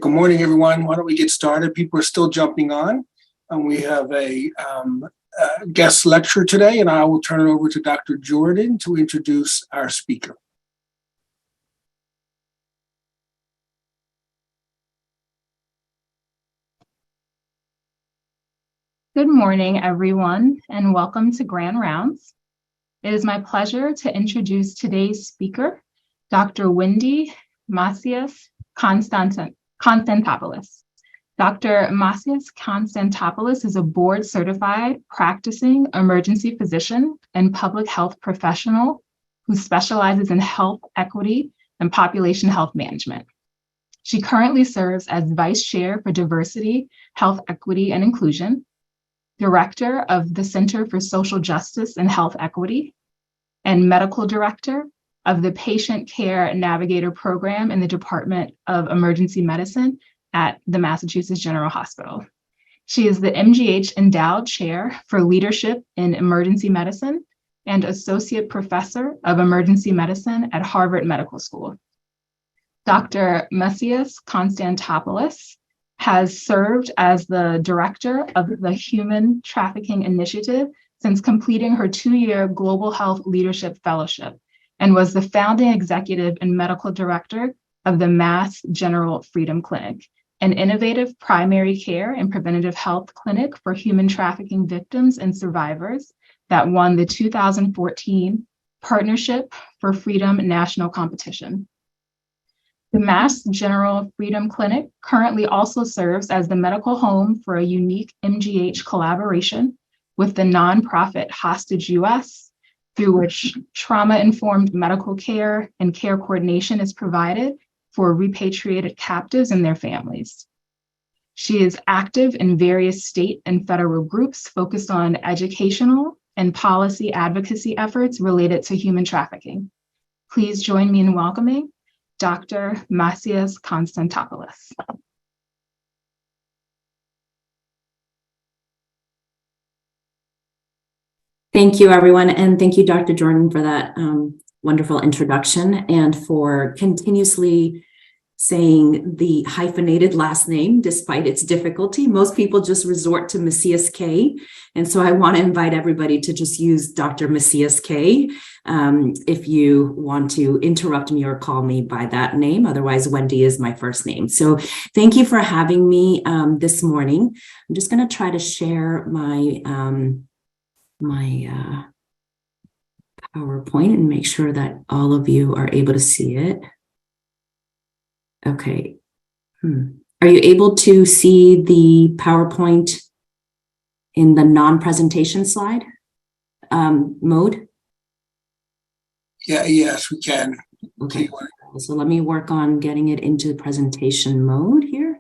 Good morning, everyone. Why don't we get started? People are still jumping on. We have a guest lecture today, and I will turn it over to Dr. Jordan to introduce our speaker. Good morning, everyone, and welcome to Grand Rounds. It is my pleasure to introduce today's speaker, Dr. Wendy Macias-Konstantopoulos. Dr. Macias-Konstantopoulos is a board-certified practicing emergency physician and public health professional who specializes in health equity and population health management. She currently serves as Vice Chair for Diversity, Health Equity, and Inclusion, Director of the Center for Social Justice and Health Equity, and Medical Director of the Patient Care Navigator Program in the Department of Emergency Medicine at the Massachusetts General Hospital. She is the MGH Endowed Chair for Leadership in Emergency Medicine and Associate Professor of Emergency Medicine at Harvard Medical School. Dr. Macias-Konstantopoulos has served as the Director of the Human Trafficking Initiative since completing her 2-year Global Health Leadership Fellowship, and was the founding executive and medical director of the Mass General Freedom Clinic, an innovative primary care and preventative health clinic for human trafficking victims and survivors that won the 2014 Partnership for Freedom National Competition. The Mass General Freedom Clinic currently also serves as the medical home for a unique MGH collaboration with the nonprofit Hostage US, through which trauma-informed medical care and care coordination is provided for repatriated captives and their families. She is active in various state and federal groups focused on educational and policy advocacy efforts related to human trafficking. Please join me in welcoming Dr. Macias-Konstantopoulos. Thank you, everyone, and thank you, Dr. Jordan, for that wonderful introduction and for continuously saying the hyphenated last name despite its difficulty. Most people just resort to Macias K, and so I want to invite everybody to just use Dr. Macias K if you want to interrupt me or call me by that name. Otherwise, Wendy is my first name. So thank you for having me this morning. I'm just going to try to share my PowerPoint and make sure that all of you are able to see it. Okay. Are you able to see the PowerPoint in the non-presentation slide mode? Yes, we can. Okay. So let me work on getting it into the presentation mode here.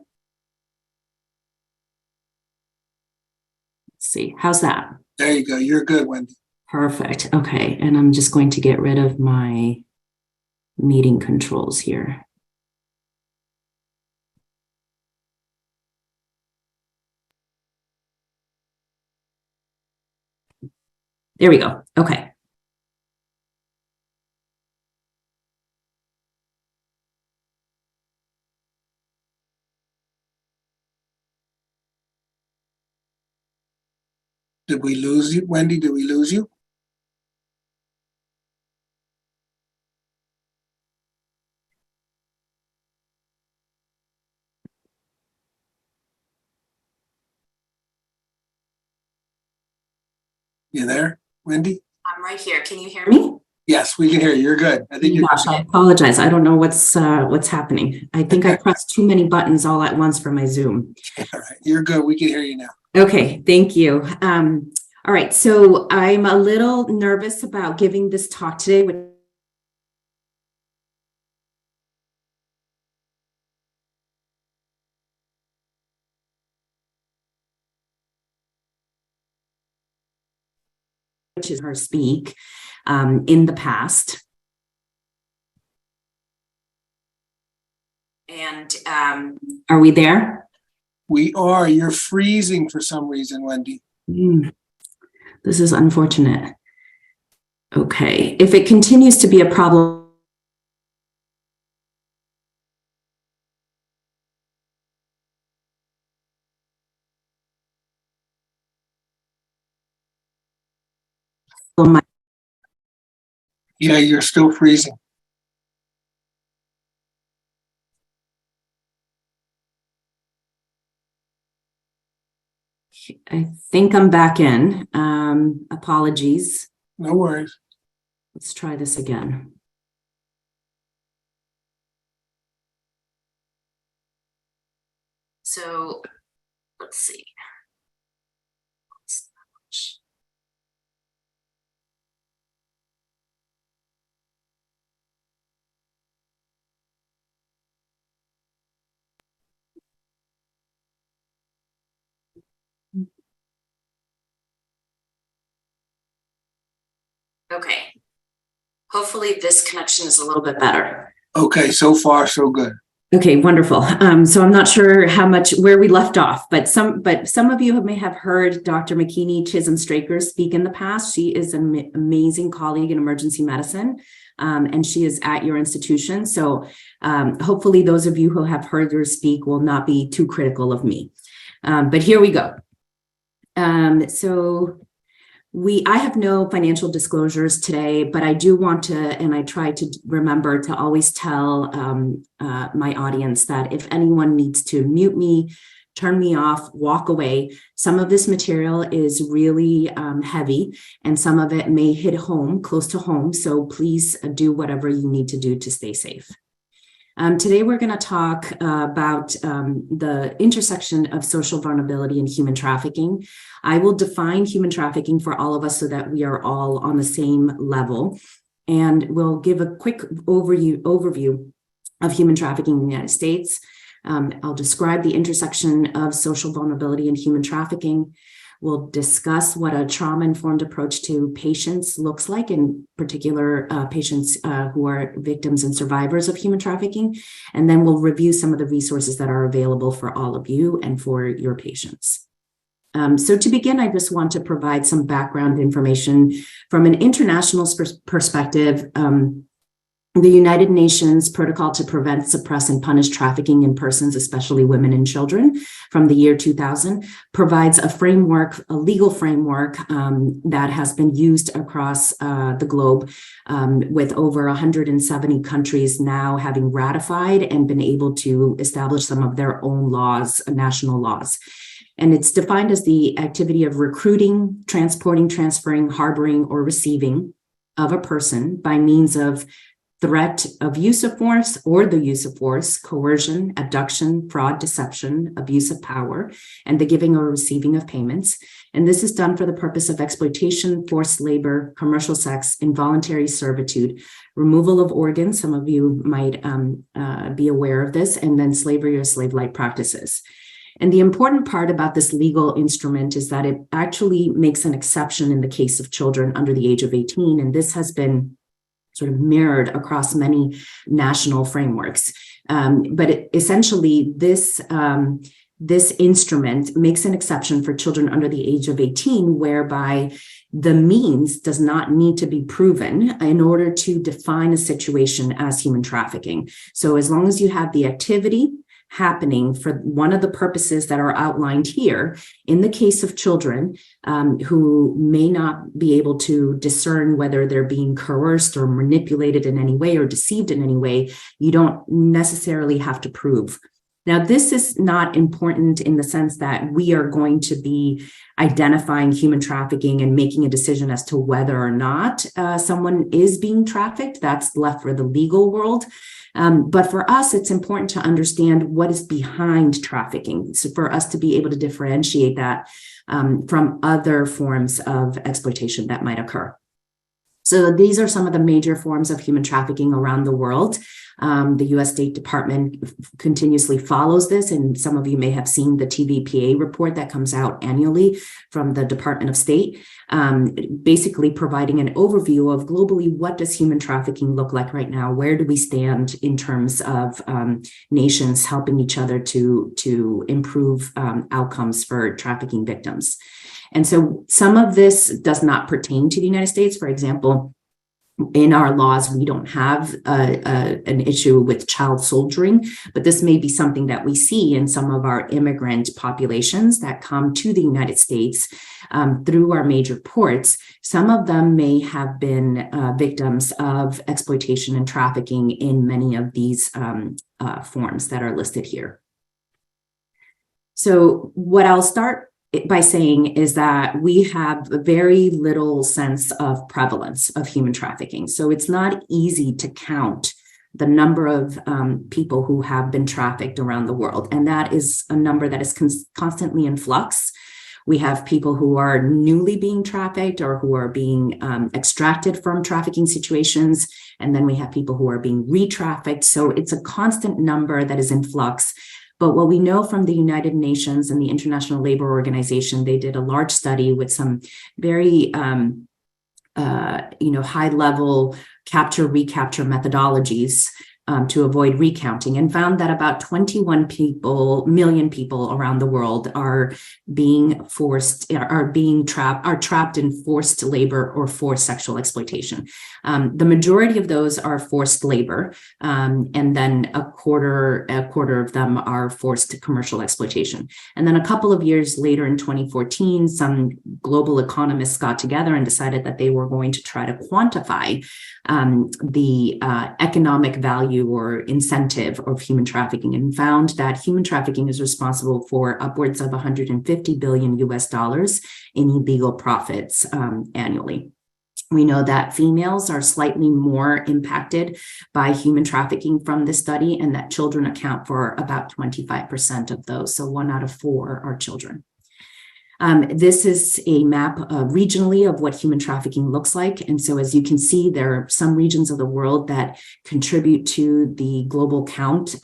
Let's see. How's that? There you go. You're good, Wendy. Perfect. Okay. And I'm just going to get rid of my meeting controls here. There we go. Okay. Did we lose you, Wendy? Did we lose you? You there, Wendy? I'm right here. Can you hear me? Yes, we can hear you. You're good. I think you're Gosh, I apologize. I don't know what's happening. I think I pressed too many buttons all at once for my Zoom. All right, you're good. We can hear you now. Okay, thank you. All right, so I'm a little nervous about giving this talk today, which is her speak in the past. And are we there? We are. You're freezing for some reason, Wendy. This is unfortunate. Okay, if it continues to be a problem, Yeah, you're still freezing. I think I'm back in. Apologies. No worries. Let's try this again. So let's see. Okay. Hopefully this connection is a little bit better. Okay, so far so good. Okay, wonderful. So I'm not sure where we left off, but some of you may have heard Dr. McKinney Chisholm Straker speak in the past. She is an amazing colleague in emergency medicine, and she is at your institution. So hopefully those of you who have heard her speak will not be too critical of me. But here we go. I have no financial disclosures today, but I do want to, and I try to remember to always tell my audience that if anyone needs to mute me, turn me off, walk away, some of this material is really heavy and some of it may hit home, close to home. So please do whatever you need to do to stay safe. Today, we're going to talk about the intersection of social vulnerability and human trafficking. I will define human trafficking for all of us so that we are all on the same level. And we'll give a quick overview of human trafficking in the United States. I'll describe the intersection of social vulnerability and human trafficking. We'll discuss what a trauma-informed approach to patients looks like, in particular patients who are victims and survivors of human trafficking. And then we'll review some of the resources that are available for all of you and for your patients. So to begin, I just want to provide some background information from an international perspective. The United Nations Protocol to Prevent, Suppress, and Punish Trafficking in Persons, especially women and children, from the year 2000, provides a framework, a legal framework that has been used across the globe, with over 170 countries now having ratified and been able to establish some of their own laws, national laws. And it's defined as the activity of recruiting, transporting, transferring, harboring, or receiving of a person by means of threat of use of force or the use of force, coercion, abduction, fraud, deception, abuse of power, and the giving or receiving of payments. And this is done for the purpose of exploitation, forced labor, commercial sex, involuntary servitude, removal of organs. Some of you might be aware of this, and then slavery or slave-like practices. And the important part about this legal instrument is that it actually makes an exception in the case of children under the age of 18. And this has been sort of mirrored across many national frameworks. But essentially, this instrument makes an exception for children under the age of 18, whereby the means does not need to be proven in order to define a situation as human trafficking. So as long as you have the activity happening for one of the purposes that are outlined here, in the case of children who may not be able to discern whether they're being coerced or manipulated in any way or deceived in any way, you don't necessarily have to prove. Now, this is not important in the sense that we are going to be identifying human trafficking and making a decision as to whether or not someone is being trafficked. That's left for the legal world. But for us, it's important to understand what is behind trafficking. So for us to be able to differentiate that from other forms of exploitation that might occur. So these are some of the major forms of human trafficking around the world. The U.S. State Department continuously follows this, and some of you may have seen the TVPA report that comes out annually from the Department of State, basically providing an overview of globally what does human trafficking look like right now? Where do we stand in terms of nations helping each other to improve outcomes for trafficking victims? And so some of this does not pertain to the United States. For example, in our laws, we don't have an issue with child soldiering, but this may be something that we see in some of our immigrant populations that come to the United States through our major ports, some of them may have been victims of exploitation and trafficking in many of these forms that are listed here. So what I'll start by saying is that we have very little sense of prevalence of human trafficking. So it's not easy to count the number of people who have been trafficked around the world. And that is a number that is constantly in flux. We have people who are newly being trafficked or who are being extracted from trafficking situations. And then we have people who are being re-trafficked. So it's a constant number that is in flux. But what we know from the United Nations and the International Labor Organization, they did a large study with some very high-level capture-recapture methodologies to avoid recounting, and found that about 21 million people around the world are trapped in forced labor or forced sexual exploitation. The majority of those are forced labor, and then a quarter of them are forced commercial exploitation. And then a couple of years later, in 2014, some global economists got together and decided that they were going to try to quantify the economic value or incentive of human trafficking, and found that human trafficking is responsible for upwards of $150 billion US in illegal profits annually. We know that females are slightly more impacted by human trafficking from this study, and that children account for about 25% of those. So 1 out of 4 are children. This is a map regionally of what human trafficking looks like. And so as you can see, there are some regions of the world that contribute to the global count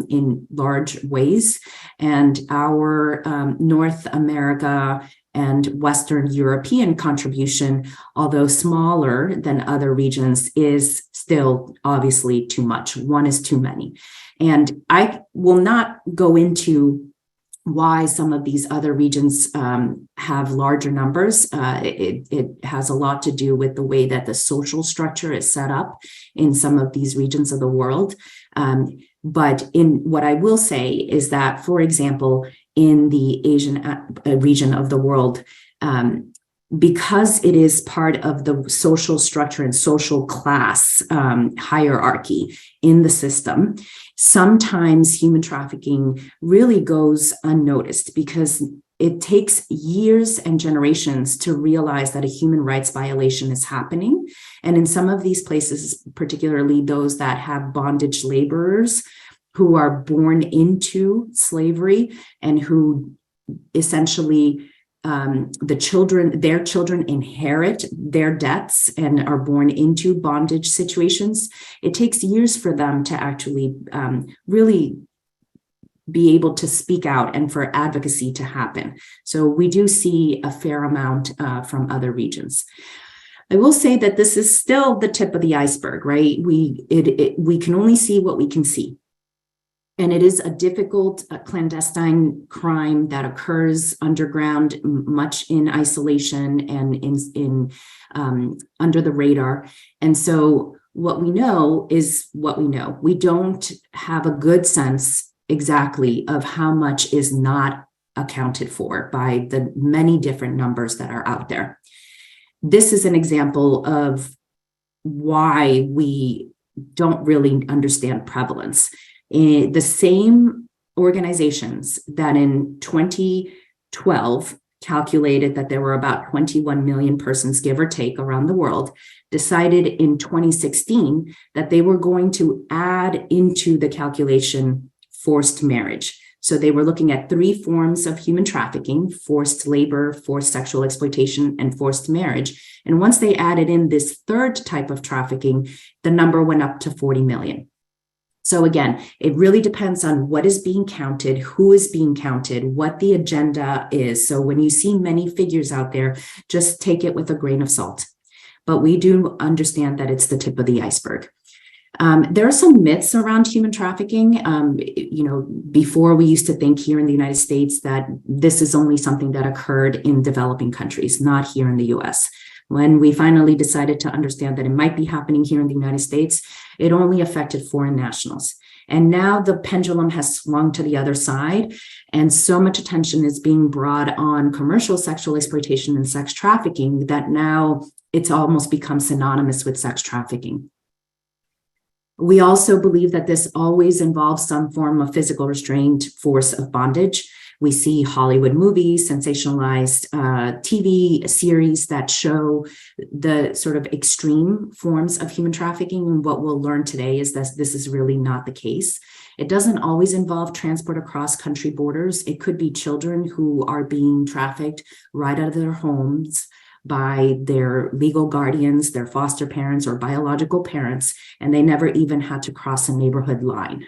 in large ways. And our North America and Western European contribution, although smaller than other regions, is still obviously too much. 1 is too many. And I will not go into why some of these other regions have larger numbers. It has a lot to do with the way that the social structure is set up in some of these regions of the world. But in what I will say is that, for example, in the Asian region of the world, because it is part of the social structure and social class hierarchy in the system, sometimes human trafficking really goes unnoticed because it takes years and generations to realize that a human rights violation is happening. And in some of these places, particularly those that have bondage laborers who are born into slavery and who essentially their children inherit their debts and are born into bondage situations, it takes years for them to actually really be able to speak out and for advocacy to happen. So we do see a fair amount from other regions. I will say that this is still the tip of the iceberg, right? We can only see what we can see. And it is a difficult clandestine crime that occurs underground, much in isolation and in under the radar. And so what we know is what we know. We don't have a good sense exactly of how much is not accounted for by the many different numbers that are out there. This is an example of why we don't really understand prevalence. The same organizations that in 2012 calculated that there were about 21 million persons, give or take, around the world, decided in 2016 that they were going to add into the calculation forced marriage. So they were looking at 3 forms of human trafficking: forced labor, forced sexual exploitation, and forced marriage. And once they added in this third type of trafficking, the number went up to 40 million. So again, it really depends on what is being counted, who is being counted, what the agenda is. So when you see many figures out there, just take it with a grain of salt. But we do understand that it's the tip of the iceberg. There are some myths around human trafficking. Before we used to think here in the United States that this is only something that occurred in developing countries, not here in the US. When we finally decided to understand that it might be happening here in the United States, it only affected foreign nationals. And now the pendulum has swung to the other side. And so much attention is being brought on commercial sexual exploitation and sex trafficking that now it's almost become synonymous with sex trafficking. We also believe that this always involves some form of physical restraint, force of bondage. We see Hollywood movies, sensationalized TV series that show the sort of extreme forms of human trafficking. And what we'll learn today is that this is really not the case. It doesn't always involve transport across country borders. It could be children who are being trafficked right out of their homes by their legal guardians, their foster parents, or biological parents, and they never even had to cross a neighborhood line.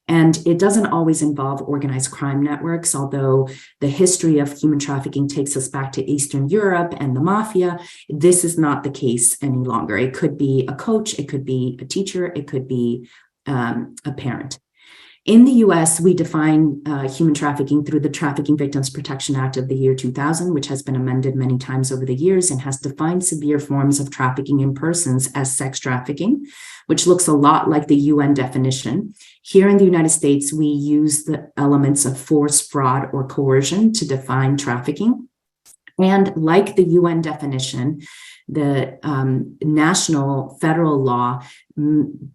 And it doesn't always involve organized crime networks, although the history of human trafficking takes us back to Eastern Europe and the mafia. This is not the case any longer. It could be a coach, it could be a teacher, it could be a parent. In the US, we define human trafficking through the Trafficking Victims Protection Act of the year 2000, which has been amended many times over the years and has defined severe forms of trafficking in persons as sex trafficking, which looks a lot like the UN definition. Here in the United States, we use the elements of force, fraud, or coercion to define trafficking. And like the UN definition, the national federal law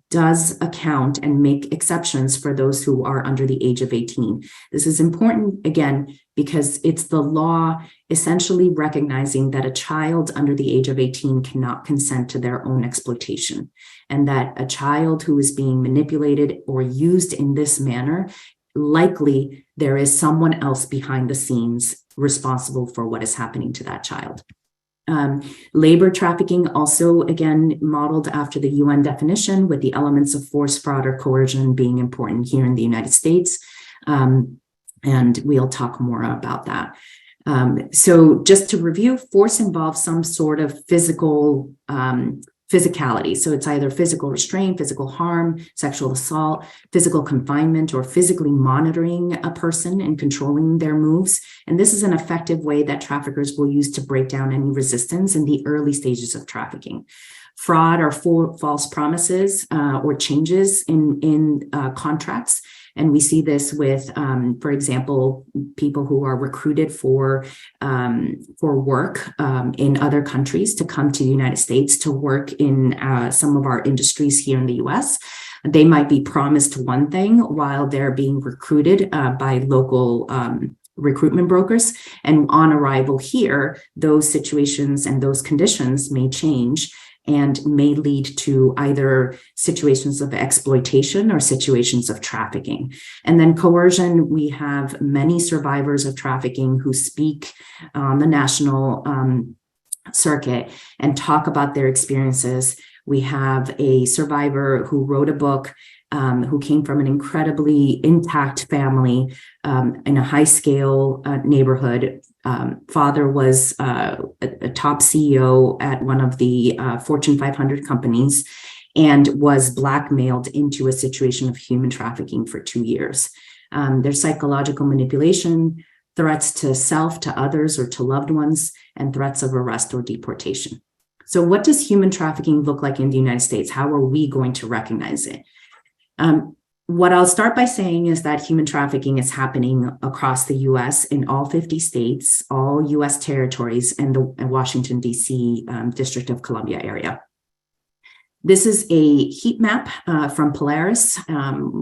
does account and make exceptions for those who are under the age of 18. This is important, again, because it's the law essentially recognizing that a child under the age of 18 cannot consent to their own exploitation, and that a child who is being manipulated or used in this manner, likely there is someone else behind the scenes responsible for what is happening to that child. Labor trafficking also, again, modeled after the UN definition, with the elements of force, fraud, or coercion being important here in the United States. And we'll talk more about that. So just to review, force involves some sort of physicality. So it's either physical restraint, physical harm, sexual assault, physical confinement, or physically monitoring a person and controlling their moves. And this is an effective way that traffickers will use to break down any resistance in the early stages of trafficking. Fraud are false promises or changes in contracts. And we see this with, for example, people who are recruited for work in other countries to come to the United States to work in some of our industries here in the US. They might be promised one thing while they're being recruited by local recruitment brokers. And on arrival here, those situations and those conditions may change and may lead to either situations of exploitation or situations of trafficking. And then coercion, we have many survivors of trafficking who speak on the national circuit and talk about their experiences. We have a survivor who wrote a book who came from an incredibly intact family in a high-scale neighborhood. Father was a top CEO at one of the Fortune 500 companies and was blackmailed into a situation of human trafficking for 2 years. There's psychological manipulation, threats to self, to others, or to loved ones, and threats of arrest or deportation. So what does human trafficking look like in the United States? How are we going to recognize it? What I'll start by saying is that human trafficking is happening across the US in all 50 states, all US territories, and the Washington, D.C. District of Columbia area. This is a heat map from Polaris,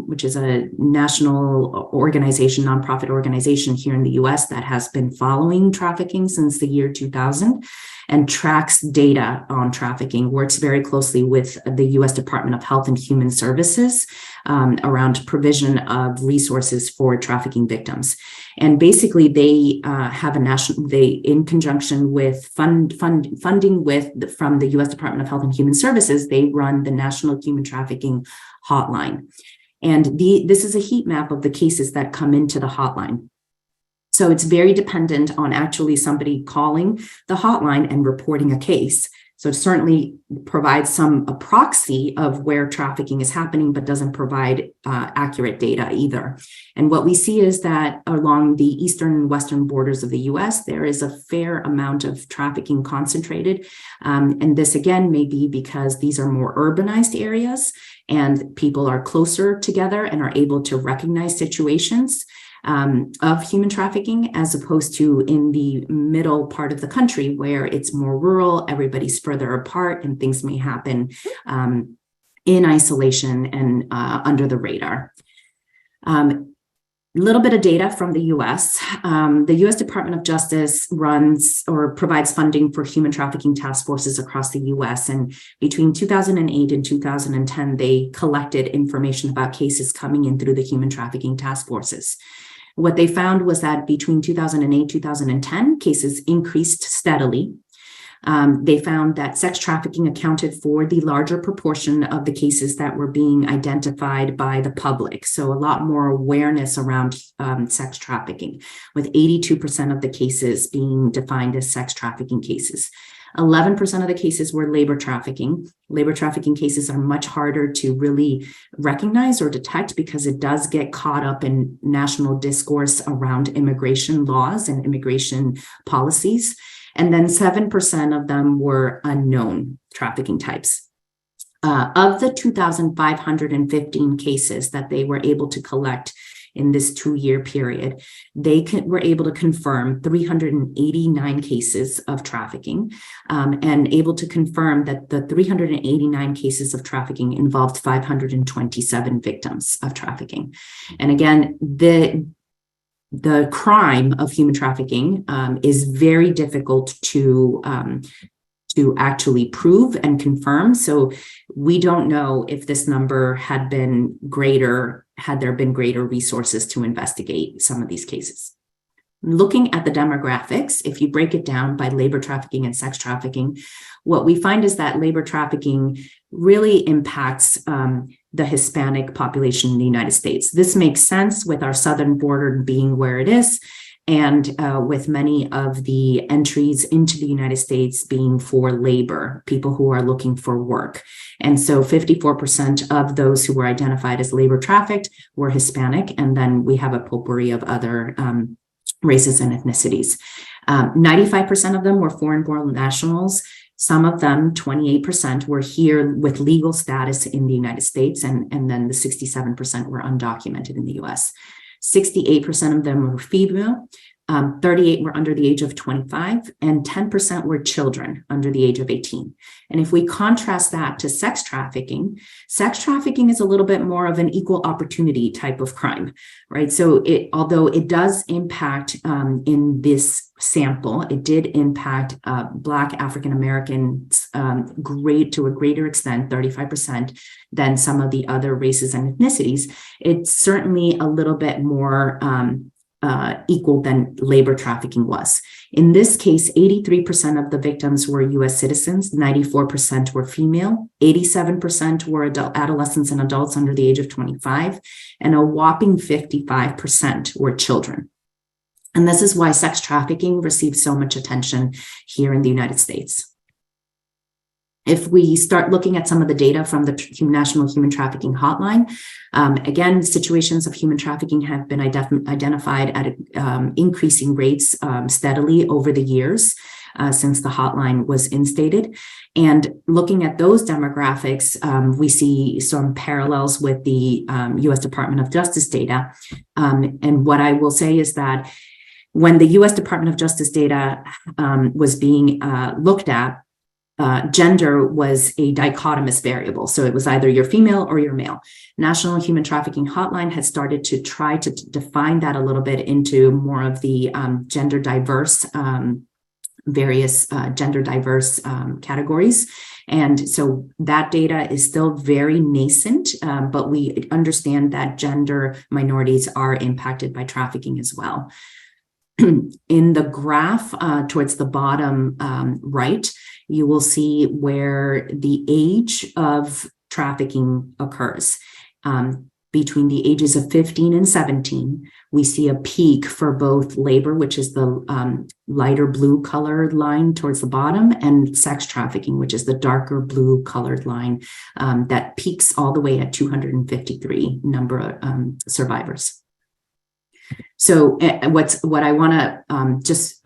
which is a national organization, nonprofit organization here in the US that has been following trafficking since the year 2000 and tracks data on trafficking, works very closely with the US Department of Health and Human Services around provision of resources for trafficking victims. And basically they have a national, in conjunction with funding from the US Department of Health and Human Services, they run the National Human Trafficking Hotline. And this is a heat map of the cases that come into the hotline. So it's very dependent on actually somebody calling the hotline and reporting a case. So it certainly provides a proxy of where trafficking is happening, but doesn't provide accurate data either. And what we see is that along the eastern and western borders of the US, there is a fair amount of trafficking concentrated. And this again may be because these are more urbanized areas and people are closer together and are able to recognize situations. of human trafficking, as opposed to in the middle part of the country where it's more rural, everybody's further apart, and things may happen in isolation and under the radar. Little bit of data from the US. The US Department of Justice runs or provides funding for human trafficking task forces across the US. And between 2008 and 2010, they collected information about cases coming in through the human trafficking task forces. What they found was that between 2008, 2010, cases increased steadily. They found that sex trafficking accounted for the larger proportion of the cases that were being identified by the public. So a lot more awareness around sex trafficking, with 82% of the cases being defined as sex trafficking cases. 11% of the cases were labor trafficking. Labor trafficking cases are much harder to really recognize or detect because it does get caught up in national discourse around immigration laws and immigration policies. And then 7% of them were unknown trafficking types. Of the 2,515 cases that they were able to collect in this 2-year period, they were able to confirm 389 cases of trafficking, and able to confirm that the 389 cases of trafficking involved 527 victims of trafficking. And again, the crime of human trafficking is very difficult to actually prove and confirm. So we don't know if this number had been greater, had there been greater resources to investigate some of these cases. Looking at the demographics, if you break it down by labor trafficking and sex trafficking, what we find is that labor trafficking really impacts the Hispanic population in the United States. This makes sense with our southern border being where it is, and with many of the entries into the United States being for labor, people who are looking for work. And so 54% of those who were identified as labor trafficked were Hispanic, and then we have a potpourri of other races and ethnicities. 95% of them were foreign-born nationals. Some of them, 28%, were here with legal status in the United States, and then the 67% were undocumented in the US. 68% of them were female, 38 were under the age of 25, and 10% were children under the age of 18. And if we contrast that to sex trafficking is a little bit more of an equal opportunity type of crime, right? So although it does impact in this sample, it did impact Black African Americans to a greater extent, 35%, than some of the other races and ethnicities. It's certainly a little bit more equal than labor trafficking was. In this case, 83% of the victims were US citizens, 94% were female, 87% were adolescents and adults under the age of 25, and a whopping 55% were children. And this is why sex trafficking receives so much attention here in the United States. If we start looking at some of the data from the National Human Trafficking Hotline, again, situations of human trafficking have been identified at increasing rates steadily over the years since the hotline was instated. And looking at those demographics, we see some parallels with the US Department of Justice data. And what I will say is that when the US Department of Justice data was being looked at, gender was a dichotomous variable. So it was either you're female or you're male. National Human Trafficking Hotline has started to try to define that a little bit into more of the gender diverse, various gender diverse categories. And so that data is still very nascent, but we understand that gender minorities are impacted by trafficking as well. In the graph towards the bottom right, you will see where the age of trafficking occurs. Between the ages of 15 and 17, we see a peak for both labor, which is the lighter blue colored line towards the bottom, and sex trafficking, which is the darker blue colored line that peaks all the way at 253 number of survivors. So what I want to just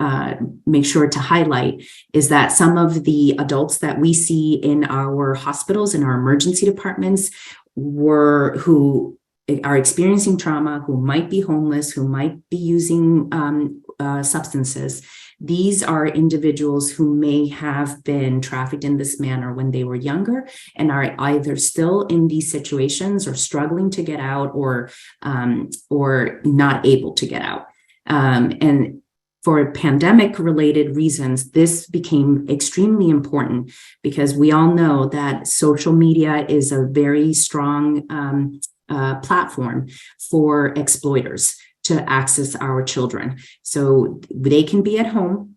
make sure to highlight is that some of the adults that we see in our hospitals, in our emergency departments, who are experiencing trauma, who might be homeless, who might be using substances. These are individuals who may have been trafficked in this manner when they were younger and are either still in these situations or struggling to get out or not able to get out. And for pandemic-related reasons, this became extremely important because we all know that social media is a very strong platform for exploiters to access our children. So they can be at home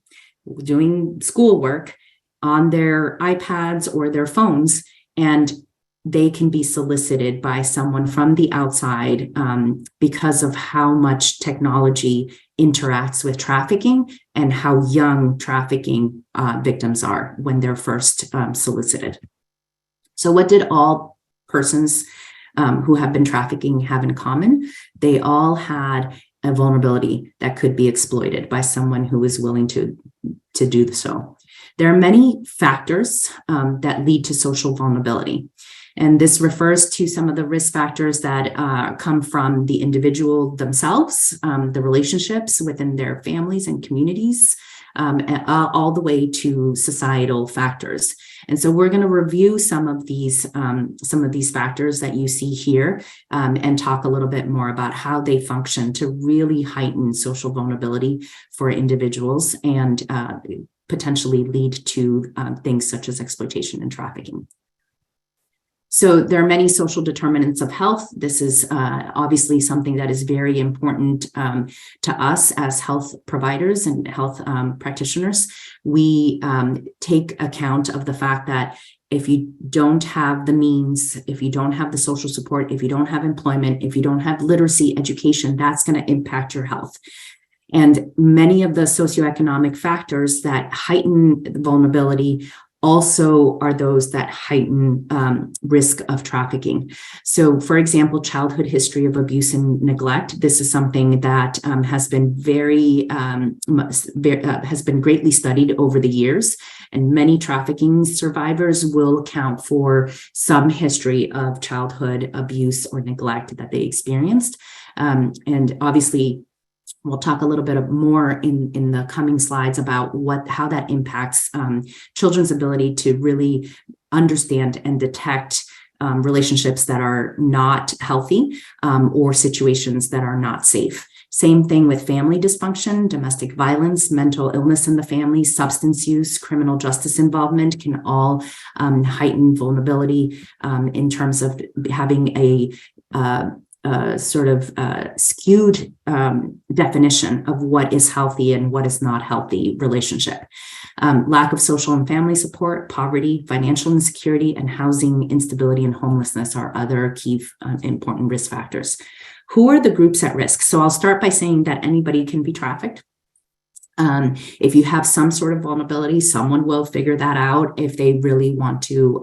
doing schoolwork on their iPads or their phones, and they can be solicited by someone from the outside because of how much technology interacts with trafficking and how young trafficking victims are when they're first solicited. So what did all persons who have been trafficking have in common? They all had a vulnerability that could be exploited by someone who is willing to do so. There are many factors that lead to social vulnerability. And this refers to some of the risk factors that come from the individual themselves, the relationships within their families and communities, all the way to societal factors. And so we're going to review some of these factors that you see here and talk a little bit more about how they function to really heighten social vulnerability for individuals and potentially lead to things such as exploitation and trafficking. So there are many social determinants of health. This is obviously something that is very important to us as health providers and health practitioners. We take account of the fact that if you don't have the means, if you don't have the social support, if you don't have employment, if you don't have literacy education, that's going to impact your health. And many of the socioeconomic factors that heighten vulnerability also are those that heighten risk of trafficking. So, for example, childhood history of abuse and neglect. This is something that has been has been greatly studied over the years, and many trafficking survivors will account for some history of childhood abuse or neglect that they experienced, and obviously. We'll talk a little bit more in the coming slides about how that impacts children's ability to really understand and detect relationships that are not healthy or situations that are not safe. Same thing with family dysfunction, domestic violence, mental illness in the family, substance use, criminal justice involvement can all heighten vulnerability in terms of having a sort of skewed definition of what is healthy and what is not healthy relationship. Lack of social and family support, poverty, financial insecurity, and housing instability and homelessness are other key important risk factors. Who are the groups at risk? So I'll start by saying that anybody can be trafficked. If you have some sort of vulnerability, someone will figure that out if they really want to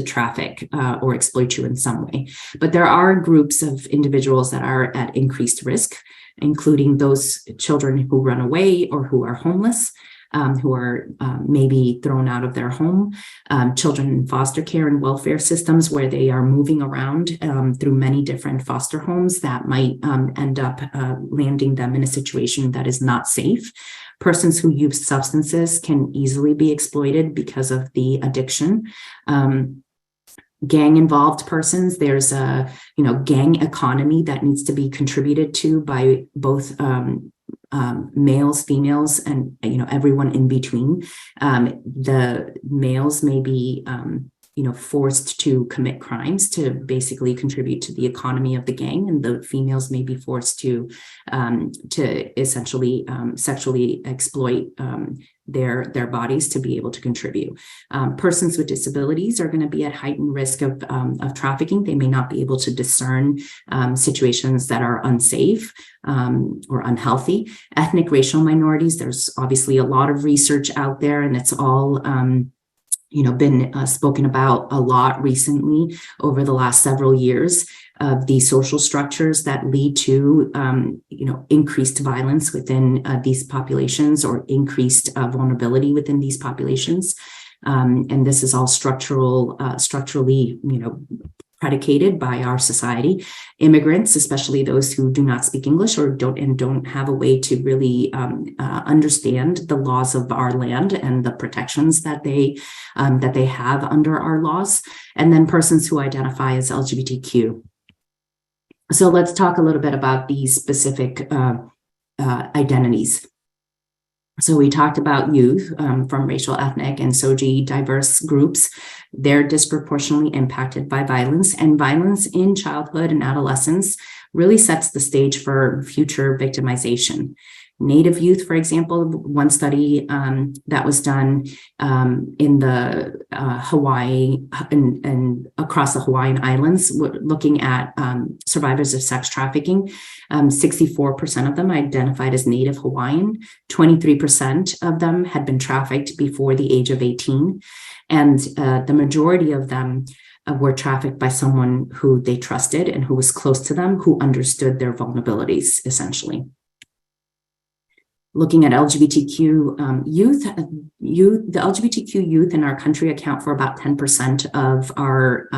traffic or exploit you in some way. But there are groups of individuals that are at increased risk, including those children who run away or who are homeless, who are maybe thrown out of their home, children in foster care and welfare systems where they are moving around through many different foster homes that might end up landing them in a situation that is not safe. Persons who use substances can easily be exploited because of the addiction. Gang-involved persons, there's a gang economy that needs to be contributed to by both males, females, and everyone in between. The males may be forced to commit crimes to basically contribute to the economy of the gang, and the females may be forced to essentially sexually exploit their bodies to be able to contribute. Persons with disabilities are going to be at heightened risk of trafficking. They may not be able to discern situations that are unsafe or unhealthy. Ethnic racial minorities, there's obviously a lot of research out there, and it's all been spoken about a lot recently over the last several years of the social structures that lead to, increased violence within these populations or increased vulnerability within these populations. And this is all structurally, predicated by our society. Immigrants, especially those who do not speak English or don't have a way to really understand the laws of our land and the protections that they have under our laws, and then persons who identify as LGBTQ. So let's talk a little bit about these specific identities. So we talked about youth from racial, ethnic, and SOGI diverse groups. They're disproportionately impacted by violence, and violence in childhood and adolescence really sets the stage for future victimization. Native youth, for example, one study that was done in the Hawaii and across the Hawaiian Islands, looking at survivors of sex trafficking, 64% of them identified as Native Hawaiian, 23% of them had been trafficked before the age of 18, and the majority of them were trafficked by someone who they trusted and who was close to them, who understood their vulnerabilities, essentially. Looking at LGBTQ youth, the LGBTQ youth in our country account for about 10% of our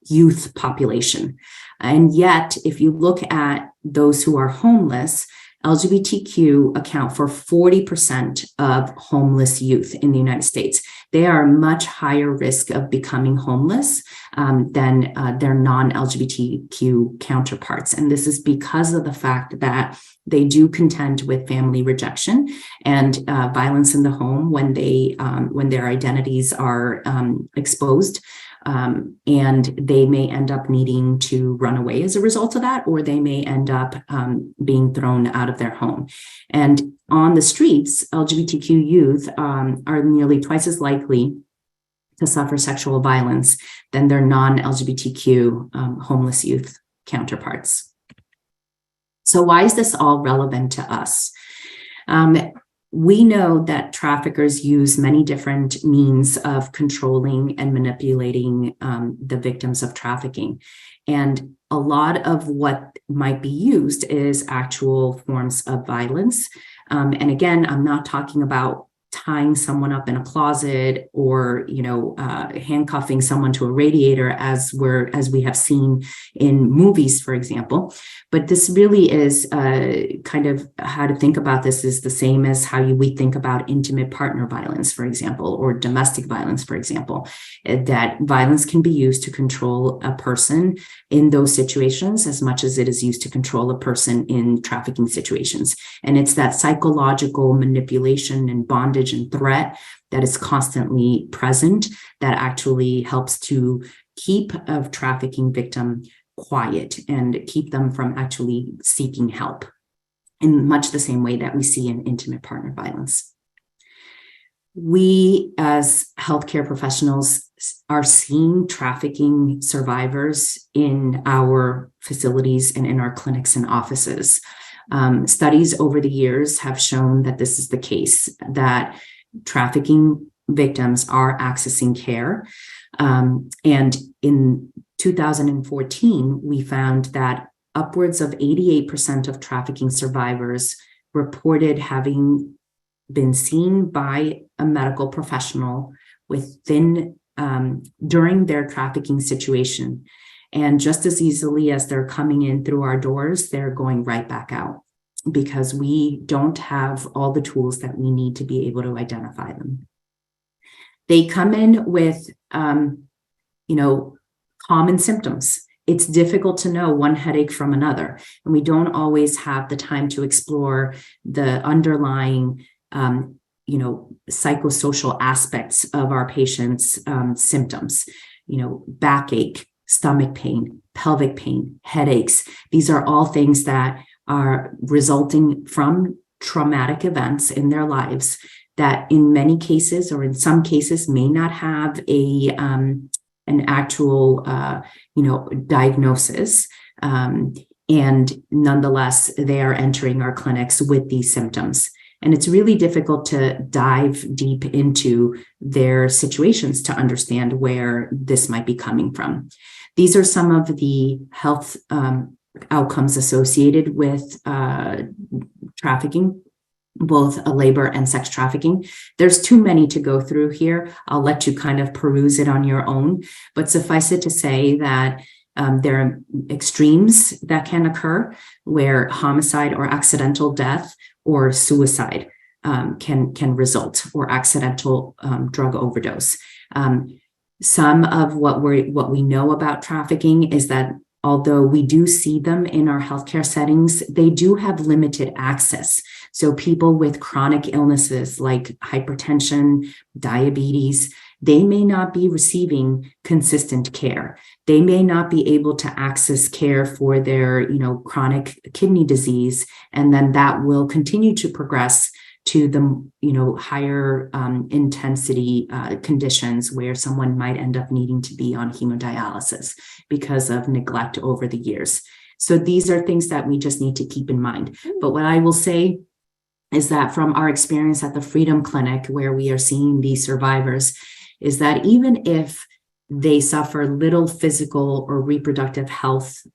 youth population. And yet, if you look at those who are homeless, LGBTQ account for 40% of homeless youth in the United States. They are a much higher risk of becoming homeless than their non-LGBTQ counterparts. And this is because of the fact that they do contend with family rejection and violence in the home when their identities are exposed. And they may end up needing to run away as a result of that, or they may end up being thrown out of their home. And on the streets, LGBTQ youth are nearly twice as likely to suffer sexual violence than their non-LGBTQ homeless youth counterparts. So why is this all relevant to us? We know that traffickers use many different means of controlling and manipulating the victims of trafficking. And a lot of what might be used is actual forms of violence. And again, I'm not talking about tying someone up in a closet or, handcuffing someone to a radiator as we have seen in movies, for example. But this really is kind of how to think about this is the same as how we think about intimate partner violence, for example, or domestic violence, for example, that violence can be used to control a person in those situations as much as it is used to control a person in trafficking situations. And it's that psychological manipulation and bondage and threat that is constantly present that actually helps to keep a trafficking victim quiet and keep them from actually seeking help in much the same way that we see in intimate partner violence. We as healthcare professionals are seeing trafficking survivors in our facilities and in our clinics and offices. Studies over the years have shown that this is the case, that trafficking victims are accessing care. And in 2014, we found that upwards of 88% of trafficking survivors reported having been seen by a medical professional during their trafficking situation. And just as easily as they're coming in through our doors, they're going right back out because we don't have all the tools that we need to be able to identify them. They come in with, common symptoms. It's difficult to know one headache from another, and we don't always have the time to explore the underlying, psychosocial aspects of our patients' symptoms. Backache, stomach pain, pelvic pain, headaches. These are all things that are resulting from traumatic events in their lives that in many cases or in some cases may not have an actual diagnosis, and nonetheless they are entering our clinics with these symptoms. And it's really difficult to dive deep into their situations to understand where this might be coming from. These are some of the health outcomes associated with trafficking both labor and sex trafficking. There's too many to go through here. I'll let you kind of peruse it on your own, but suffice it to say that there are extremes that can occur where homicide or accidental death or suicide can result, or accidental drug overdose. Some of what we know about trafficking is that although we do see them in our healthcare settings, they do have limited access. So people with chronic illnesses like hypertension, diabetes, they may not be receiving consistent care. They may not be able to access care for their, chronic kidney disease, and then that will continue to progress to the higher intensity conditions where someone might end up needing to be on hemodialysis because of neglect over the years. So these are things that we just need to keep in mind. But what I will say is that from our experience at the Freedom Clinic, where we are seeing these survivors, is that even if they suffer little physical or reproductive health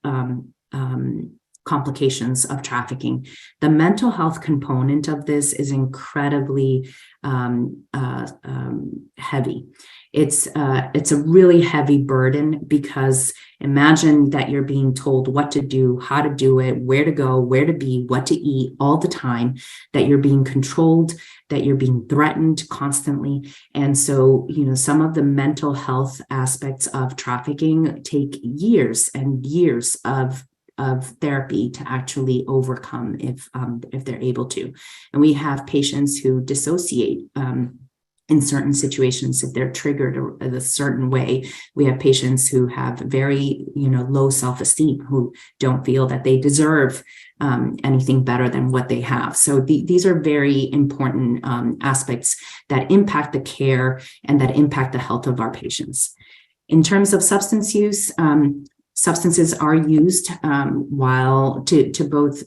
complications of trafficking, the mental health component of this is incredibly heavy. It's a really heavy burden, because imagine that you're being told what to do, how to do it, where to go, where to be, what to eat all the time, that you're being controlled, that you're being threatened constantly. And so, some of the mental health aspects of trafficking take years and years of therapy to actually overcome if they're able to. And we have patients who dissociate in certain situations if they're triggered a certain way. We have patients who have very low self-esteem, who don't feel that they deserve anything better than what they have. So these are very important aspects that impact the care and that impact the health of our patients. In terms of substance use, substances are used while to both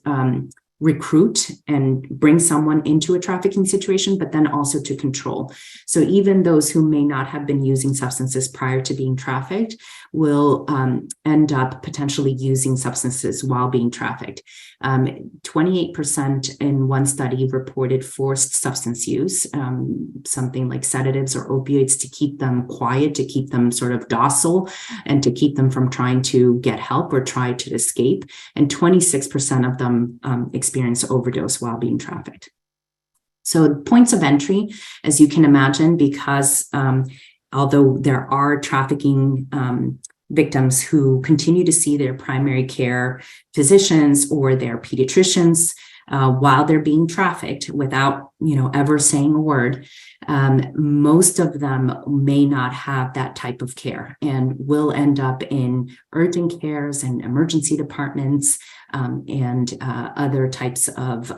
recruit and bring someone into a trafficking situation, but then also to control. So even those who may not have been using substances prior to being trafficked will end up potentially using substances while being trafficked. 28% in one study reported forced substance use, something like sedatives or opioids to keep them quiet, to keep them sort of docile, and to keep them from trying to get help or try to escape. And 26% of them experience overdose while being trafficked. So points of entry, as you can imagine, because although there are trafficking victims who continue to see their primary care physicians or their pediatricians while they're being trafficked without, ever saying a word, most of them may not have that type of care and will end up in urgent cares and emergency departments and other types of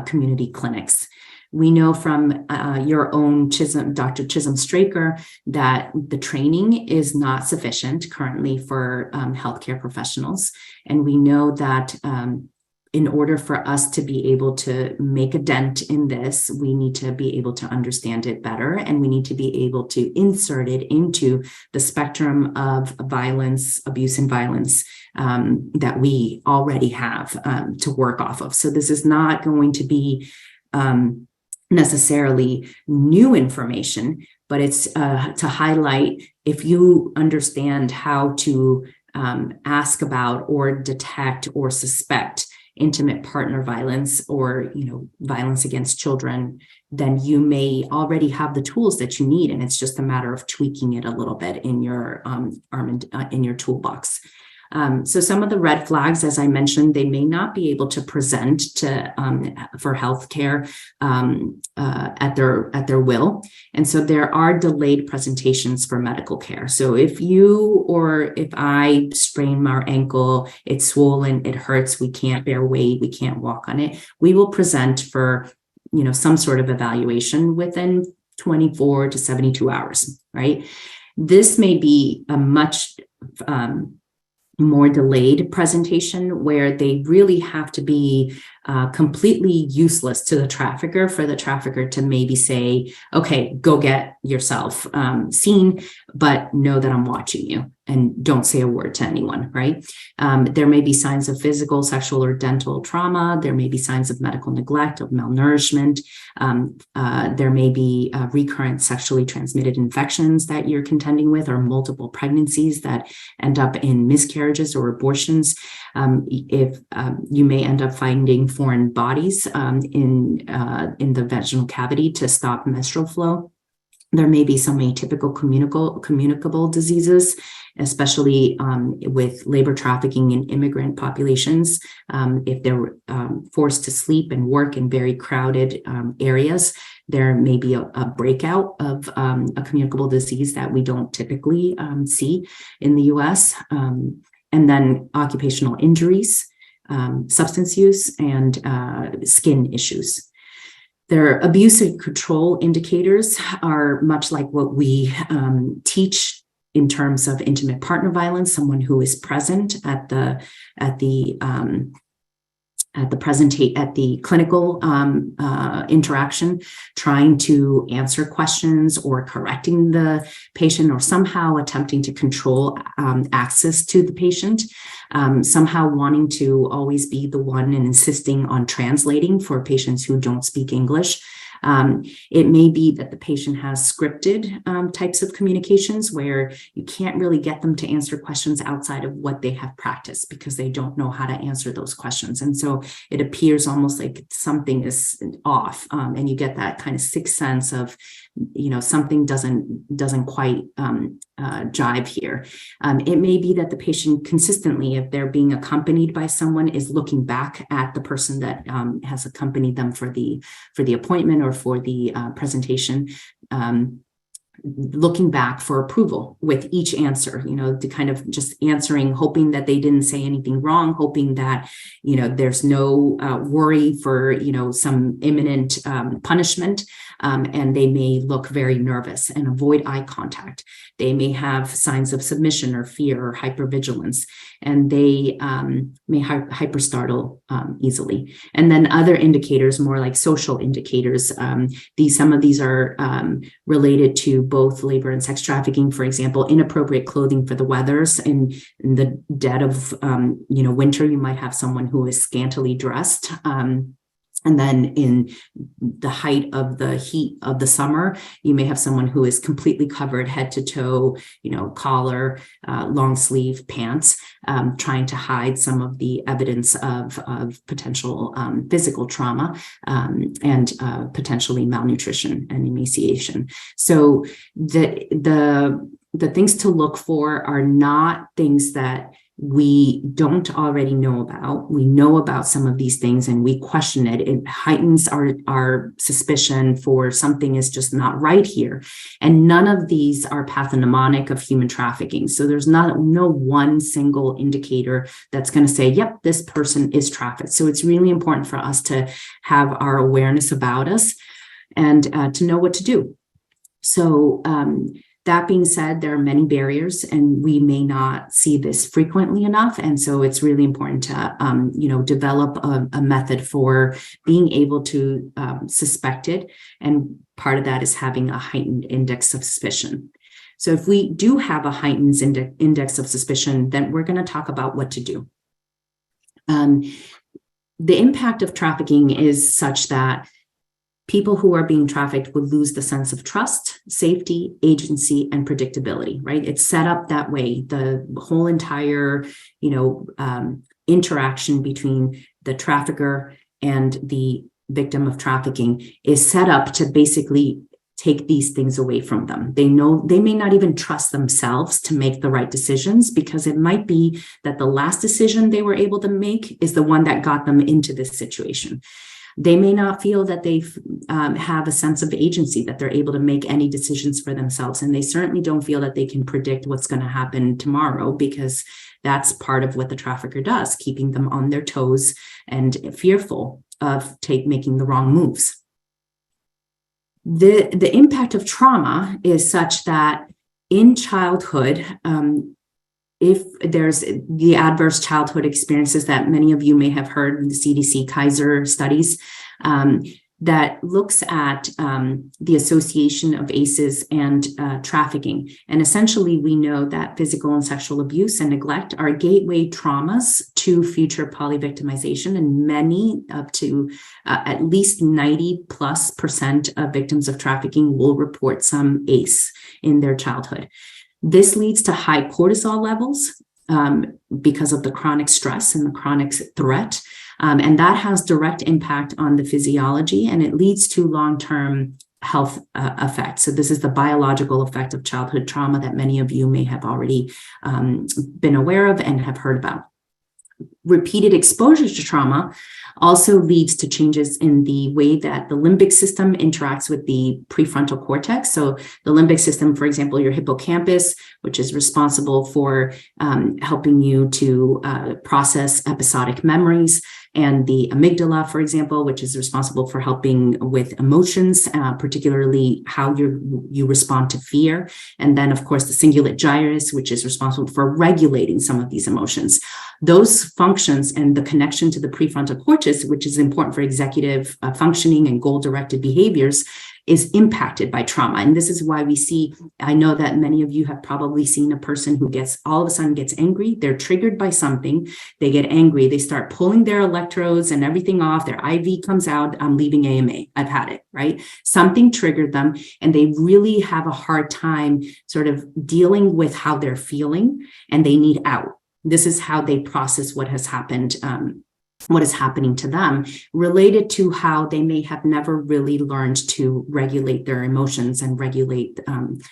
community clinics. We know from your own Dr. Chisholm Straker, that the training is not sufficient currently for healthcare professionals. And we know that in order for us to be able to make a dent in this, we need to be able to understand it better, and we need to be able to insert it into the spectrum of violence, abuse and violence that we already have to work off of. So this is not going to be necessarily new information, but it's to highlight, if you understand how to ask about or detect or suspect intimate partner violence or violence against children, then you may already have the tools that you need, and it's just a matter of tweaking it a little bit in your in your toolbox. So some of the red flags, as I mentioned, they may not be able to present to for healthcare at their will, and so there are delayed presentations for medical care. So if you or if I sprain our ankle, it's swollen, it hurts, we can't bear weight, we can't walk on it, we will present for some sort of evaluation within 24 to 72 hours, right? This may be a much more delayed presentation where they really have to be completely useless to the trafficker for the trafficker to maybe say, okay, go get yourself seen, but know that I'm watching you and don't say a word to anyone, right? There may be signs of physical, sexual, or dental trauma. There may be signs of medical neglect, of malnourishment. There may be recurrent sexually transmitted infections that you're contending with, or multiple pregnancies that end up in miscarriages or abortions. If you may end up finding foreign bodies in the vaginal cavity to stop menstrual flow. There may be some atypical communicable diseases, especially with labor trafficking in immigrant populations. If they're forced to sleep and work in very crowded areas, there may be a breakout of a communicable disease that we don't typically see in the US. And then occupational injuries, substance use, and skin issues. Their abuse and control indicators are much like what we teach in terms of intimate partner violence, someone who is present at the clinical interaction, trying to answer questions or correcting the patient, or somehow attempting to control access to the patient, somehow wanting to always be the one and insisting on translating for patients who don't speak English. It may be that the patient has scripted types of communications where you can't really get them to answer questions outside of what they have practiced because they don't know how to answer those questions. And so it appears almost like something is off, and you get that kind of sixth sense of, something doesn't quite jive here. It may be that the patient consistently, if they're being accompanied by someone, is looking back at the person that has accompanied them for the appointment or for the presentation, looking back for approval with each answer, to kind of just answering, hoping that they didn't say anything wrong, hoping that, there's no worry for, some imminent punishment. And they may look very nervous and avoid eye contact. They may have signs of submission or fear or hypervigilance, and they may hyperstartle easily. And then other indicators, more like social indicators, some of these are related to both labor and sex trafficking. For example, inappropriate clothing for the weathers. In the dead of winter, you might have someone who is scantily dressed. And then in the height of the heat of the summer, you may have someone who is completely covered head to toe, collar, long sleeve pants, trying to hide some of the evidence of potential physical trauma and potentially malnutrition and emaciation. So the things to look for are not things that we don't already know about. We know about some of these things and we question it. It heightens our suspicion for something is just not right here. And none of these are pathognomonic of human trafficking. So there's no one single indicator that's going to say, yep, this person is trafficked. So it's really important for us to have our awareness about us and to know what to do. So that being said, there are many barriers and we may not see this frequently enough. And so it's really important to, develop a method for being able to suspect it. And part of that is having a heightened index of suspicion. So if we do have a heightened index of suspicion, then we're going to talk about what to do. The impact of trafficking is such that people who are being trafficked would lose the sense of trust, safety, agency, and predictability, right? It's set up that way. The whole entire, interaction between the trafficker and the victim of trafficking is set up to basically take these things away from them. They know they may not even trust themselves to make the right decisions because it might be that the last decision they were able to make is the one that got them into this situation. They may not feel that they have a sense of agency, that they're able to make any decisions for themselves. And they certainly don't feel that they can predict what's going to happen tomorrow because that's part of what the trafficker does, keeping them on their toes and fearful of making the wrong moves. The impact of trauma is such that in childhood, if there's the adverse childhood experiences that many of you may have heard in the CDC Kaiser studies, that looks at the association of ACEs and trafficking. And essentially, we know that physical and sexual abuse and neglect are gateway traumas to future polyvictimization, and many, up to at least 90+% of victims of trafficking will report some ACE in their childhood. This leads to high cortisol levels because of the chronic stress and the chronic threat. And that has direct impact on the physiology, and it leads to long-term health effects. So this is the biological effect of childhood trauma that many of you may have already been aware of and have heard about. Repeated exposure to trauma also leads to changes in the way that the limbic system interacts with the prefrontal cortex. So the limbic system, for example, your hippocampus, which is responsible for helping you to process episodic memories, and the amygdala, for example, which is responsible for helping with emotions, particularly how you respond to fear. And then, of course, the cingulate gyrus, which is responsible for regulating some of these emotions. Those functions and the connection to the prefrontal cortex, which is important for executive functioning and goal-directed behaviors, is impacted by trauma. And this is why we see, I know that many of you have probably seen a person who all of a sudden gets angry. They're triggered by something. They get angry. They start pulling their electrodes and everything off. Their IV comes out. I'm leaving AMA. I've had it, right? Something triggered them, and they really have a hard time sort of dealing with how they're feeling, and they need out. This is how they process what has happened, what is happening to them, related to how they may have never really learned to regulate their emotions and regulate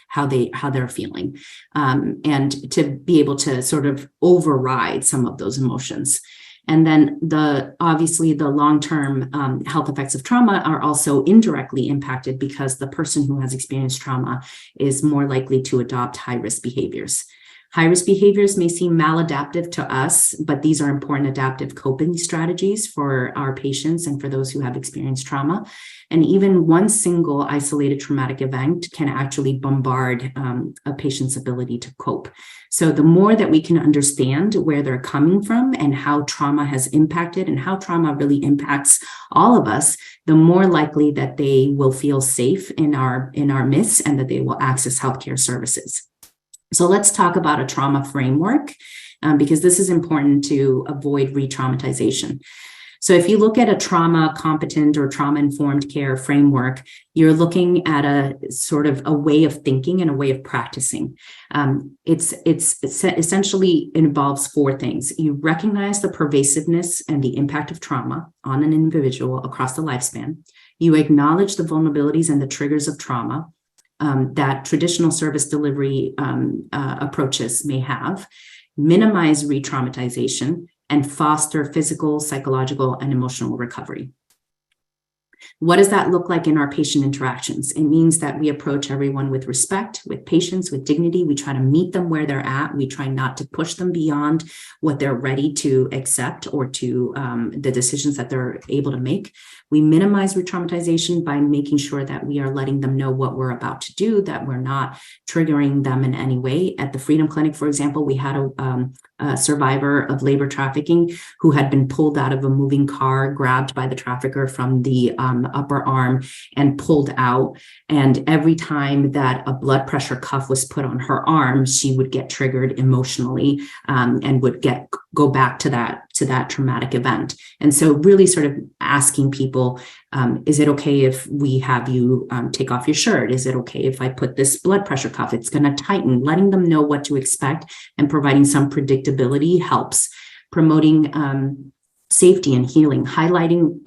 how they're feeling, and to be able to sort of override some of those emotions. And then obviously the long-term health effects of trauma are also indirectly impacted because the person who has experienced trauma is more likely to adopt high-risk behaviors. High-risk behaviors may seem maladaptive to us, but these are important adaptive coping strategies for our patients and for those who have experienced trauma. And even one single isolated traumatic event can actually bombard a patient's ability to cope. So the more that we can understand where they're coming from and how trauma has impacted and how trauma really impacts all of us, the more likely that they will feel safe in our midst and that they will access healthcare services. So let's talk about a trauma framework, because this is important to avoid re-traumatization. So if you look at a trauma competent or trauma informed care framework, you're looking at a sort of a way of thinking and a way of practicing. It's essentially involves four things. You recognize the pervasiveness and the impact of trauma on an individual across the lifespan. You acknowledge the vulnerabilities and the triggers of trauma that traditional service delivery approaches may have, minimize re-traumatization, and foster physical, psychological, and emotional recovery. What does that look like in our patient interactions? It means that we approach everyone with respect, with patience, with dignity. We try to meet them where they're at. We try not to push them beyond what they're ready to accept or to the decisions that they're able to make. We minimize re-traumatization by making sure that we are letting them know what we're about to do, that we're not triggering them in any way. At the Freedom Clinic, for example, we had a survivor of labor trafficking who had been pulled out of a moving car, grabbed by the trafficker from the upper arm and pulled out. And every time that a blood pressure cuff was put on her arm, she would get triggered emotionally and would go back to that traumatic event. And so really sort of asking people, is it okay if we have you take off your shirt? Is it okay if I put this blood pressure cuff? It's going to tighten. Letting them know what to expect and providing some predictability helps. Promoting safety and healing, highlighting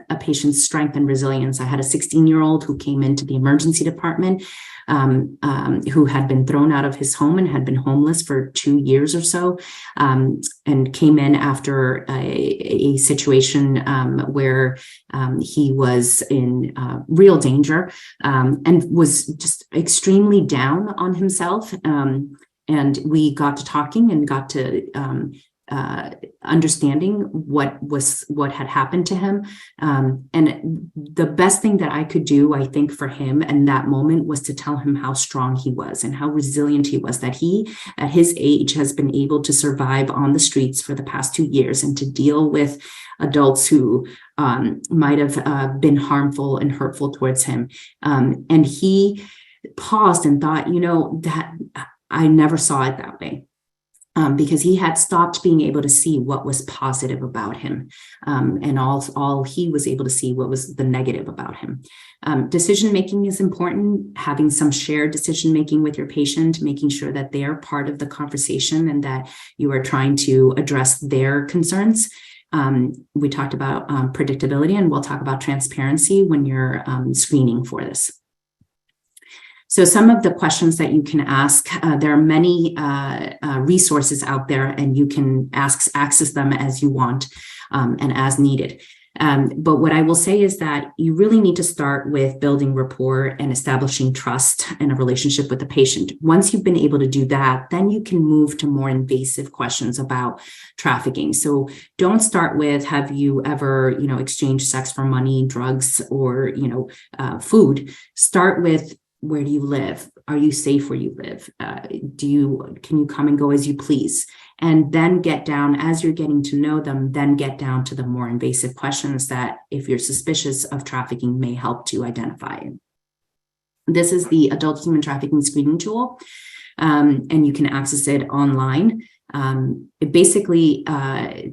a patient's strength and resilience. I had a 16-year-old who came into the emergency department who had been thrown out of his home and had been homeless for 2 years or so, and came in after a situation where he was in real danger and was just extremely down on himself. And we got to talking and got to understanding what had happened to him. And the best thing that I could do, I think, for him in that moment was to tell him how strong he was and how resilient he was, that he, at his age, has been able to survive on the streets for the past 2 years and to deal with adults who might have been harmful and hurtful towards him. And he paused and thought, that I never saw it that way. Because he had stopped being able to see what was positive about him, and all he was able to see what was the negative about him. Decision making is important. Having some shared decision making with your patient, making sure that they are part of the conversation and that you are trying to address their concerns. We talked about predictability, and we'll talk about transparency when you're screening for this. So some of the questions that you can ask, there are many resources out there, and you can access them as you want and as needed. But what I will say is that you really need to start with building rapport and establishing trust in a relationship with the patient. Once you've been able to do that, then you can move to more invasive questions about trafficking. So don't start with, have you ever, exchanged sex for money, drugs, or, food. Start with, where do you live? Are you safe where you live? Can you come and go as you please? And then get down, as you're getting to know them, then get down to the more invasive questions that, if you're suspicious of trafficking, may help to identify. This is the Adult Human Trafficking Screening Tool, and you can access it online. It basically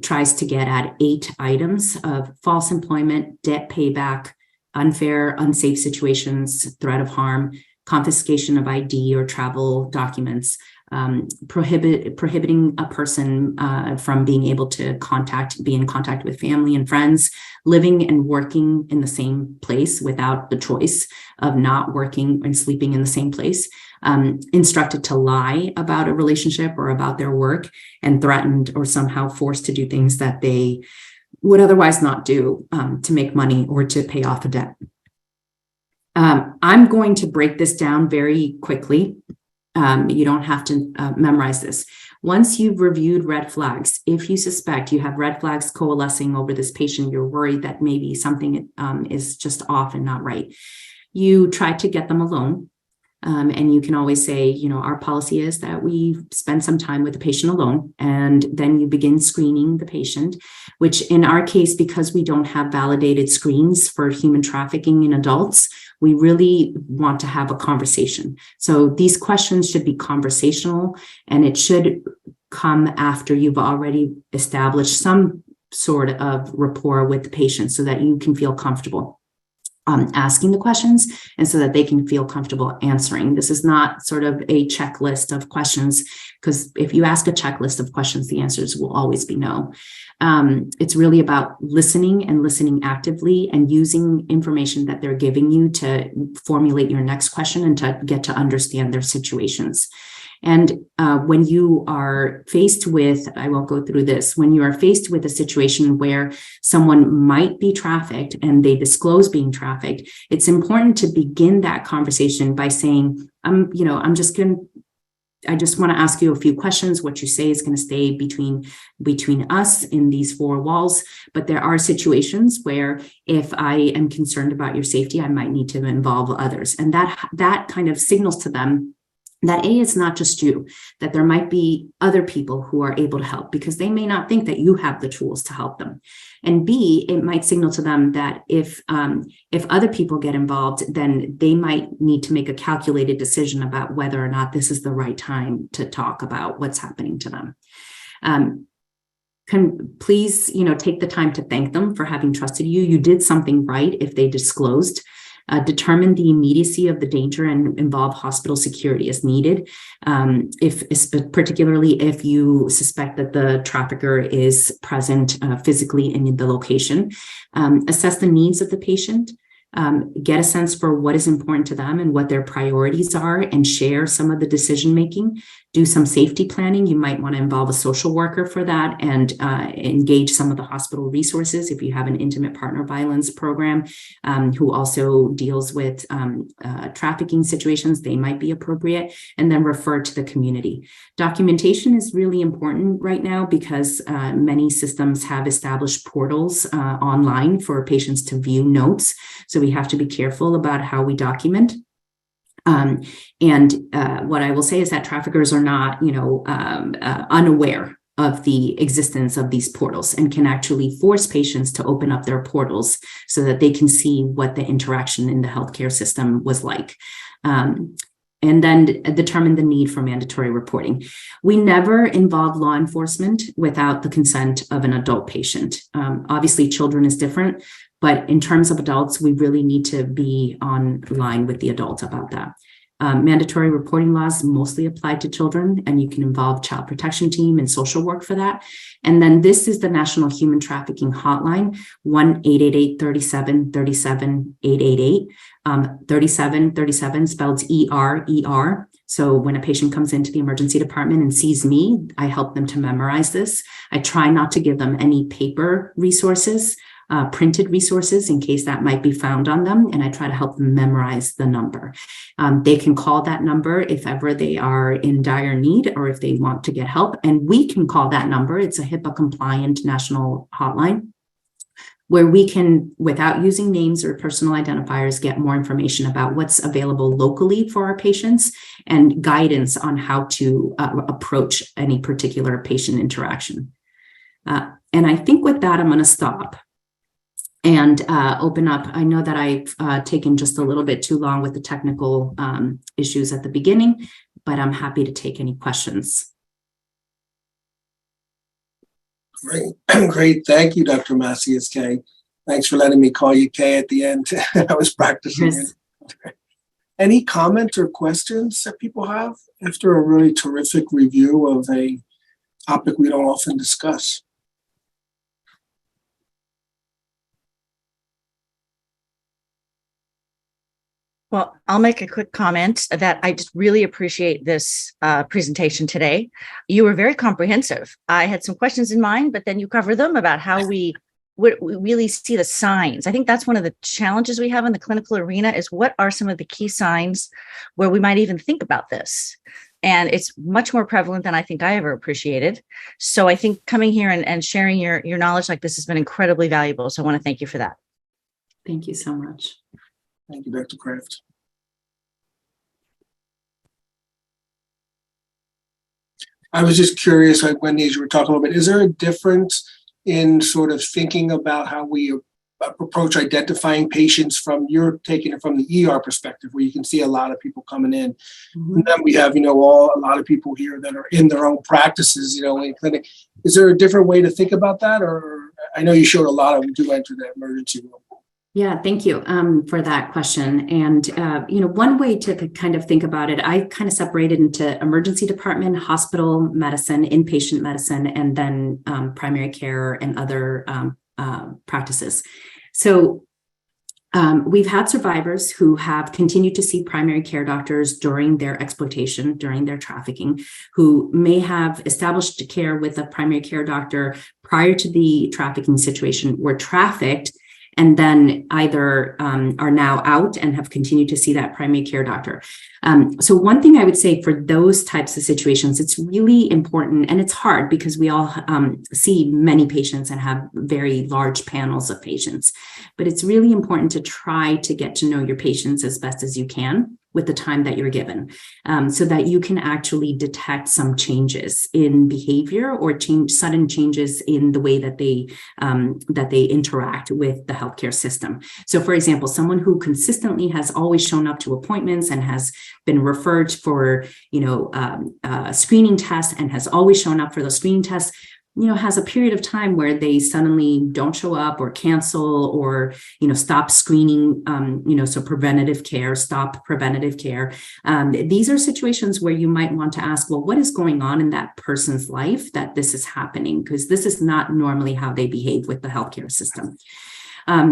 tries to get at 8 items of false employment, debt payback, unfair, unsafe situations, threat of harm, confiscation of ID or travel documents, prohibiting a person from being able to be in contact with family and friends, living and working in the same place without the choice of not working and sleeping in the same place, instructed to lie about a relationship or about their work, and threatened or somehow forced to do things that they would otherwise not do to make money or to pay off a debt. I'm going to break this down very quickly. You don't have to memorize this. Once you've reviewed red flags, if you suspect you have red flags coalescing over this patient, you're worried that maybe something is just off and not right, you try to get them alone. And you can always say, our policy is that we spend some time with the patient alone, and then you begin screening the patient, which in our case, because we don't have validated screens for human trafficking in adults, we really want to have a conversation. So these questions should be conversational, and it should come after you've already established some sort of rapport with the patient so that you can feel comfortable asking the questions, and so that they can feel comfortable answering. This is not sort of a checklist of questions, because if you ask a checklist of questions, the answers will always be no. It's really about listening and listening actively and using information that they're giving you to formulate your next question and to get to understand their situations. And when you are faced with, I won't go through this, when you are faced with a situation where someone might be trafficked and they disclose being trafficked, it's important to begin that conversation by saying, I just want to ask you a few questions. What you say is going to stay between us in these 4 walls. But there are situations where, if I am concerned about your safety, I might need to involve others. And that kind of signals to them that A, it's not just you, that there might be other people who are able to help, because they may not think that you have the tools to help them. And B, it might signal to them that if other people get involved, then they might need to make a calculated decision about whether or not this is the right time to talk about what's happening to them. Please, take the time to thank them for having trusted you. You did something right if they disclosed. Determine the immediacy of the danger and involve hospital security as needed, particularly if you suspect that the trafficker is present physically in the location. Assess the needs of the patient, get a sense for what is important to them and what their priorities are, and share some of the decision making. do some safety planning. You might want to involve a social worker for that and engage some of the hospital resources if you have an intimate partner violence program who also deals with trafficking situations. They might be appropriate, and then refer to the community. Documentation is really important right now because many systems have established portals online for patients to view notes. So we have to be careful about how we document. What I will say is that traffickers are not, unaware of the existence of these portals and can actually force patients to open up their portals so that they can see what the interaction in the healthcare system was like. And then determine the need for mandatory reporting. We never involve law enforcement without the consent of an adult patient. Obviously, children is different, but in terms of adults, we really need to be on line with the adult about that. Mandatory reporting laws mostly apply to children, and you can involve child protection team and social work for that. And then this is the National Human Trafficking Hotline, 1-888-37-37-888. 3737 spelled ER. So when a patient comes into the emergency department and sees me, I help them to memorize this. I try not to give them any paper resources, printed resources in case that might be found on them. And I try to help them memorize the number. They can call that number if ever they are in dire need or if they want to get help. And we can call that number. It's a HIPAA compliant national hotline, where we can, without using names or personal identifiers, get more information about what's available locally for our patients and guidance on how to approach any particular patient interaction. And I think with that, I'm going to stop and open up. I know that I've taken just a little bit too long with the technical issues at the beginning, but I'm happy to take any questions. Great. Thank you, Dr. Macias-K. Thanks for letting me call you Kay at the end. I was practicing. Yes. It. Any comments or questions that people have after a really terrific review of a topic we don't often discuss? Well, I'll make a quick comment that I just really appreciate this presentation today. You were very comprehensive. I had some questions in mind, but then you covered them about how we really see the signs. I think that's one of the challenges we have in the clinical arena is what are some of the key signs where we might even think about this? And it's much more prevalent than I think I ever appreciated. So I think coming here and sharing your knowledge like this has been incredibly valuable. So I want to thank you for that. Thank you so much. Thank you, Dr. Kraft. I was just curious, like Wendy, as you were talking a little bit, is there a difference in sort of thinking about how we approach identifying patients from, you're taking it from the ER perspective, where you can see a lot of people coming in. Mm-hmm. And then we have, a lot of people here that are in their own practices, in clinic. Is there a different way to think about that? Or I know you showed a lot of them do enter the emergency room. Yeah, thank you for that question. And, one way to kind of think about it, I kind of separated into emergency department, hospital medicine, inpatient medicine, and then primary care and other practices. So we've had survivors who have continued to see primary care doctors during their exploitation, during their trafficking, who may have established care with a primary care doctor prior to the trafficking situation, were trafficked, and then either are now out and have continued to see that primary care doctor. So one thing I would say for those types of situations, it's really important, and it's hard because we all see many patients and have very large panels of patients, but it's really important to try to get to know your patients as best as you can with the time that you're given, so that you can actually detect some changes in behavior or sudden changes in the way that they interact with the healthcare system. So for example, someone who consistently has always shown up to appointments and has been referred for, screening tests and has always shown up for those screening tests, has a period of time where they suddenly don't show up or cancel or, stop screening, so stop preventative care. These are situations where you might want to ask, well, what is going on in that person's life that this is happening? Because this is not normally how they behave with the healthcare system.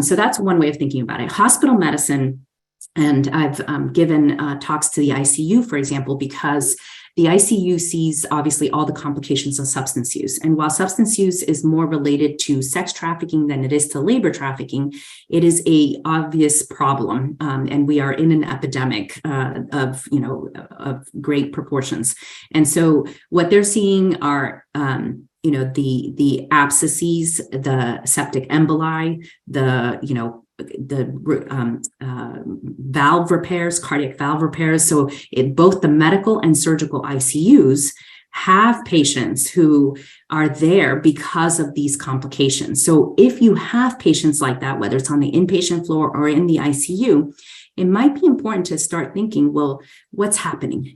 So that's one way of thinking about it. Hospital medicine. And I've given talks to the ICU, for example, because the ICU sees obviously all the complications of substance use. And while substance use is more related to sex trafficking than it is to labor trafficking, it is a obvious problem. And we are in an epidemic of great proportions. And so what they're seeing are, the abscesses, the septic emboli, the valve repairs, cardiac valve repairs. So both the medical and surgical ICUs have patients who are there because of these complications. So if you have patients like that, whether it's on the inpatient floor or in the ICU, it might be important to start thinking, well, what's happening?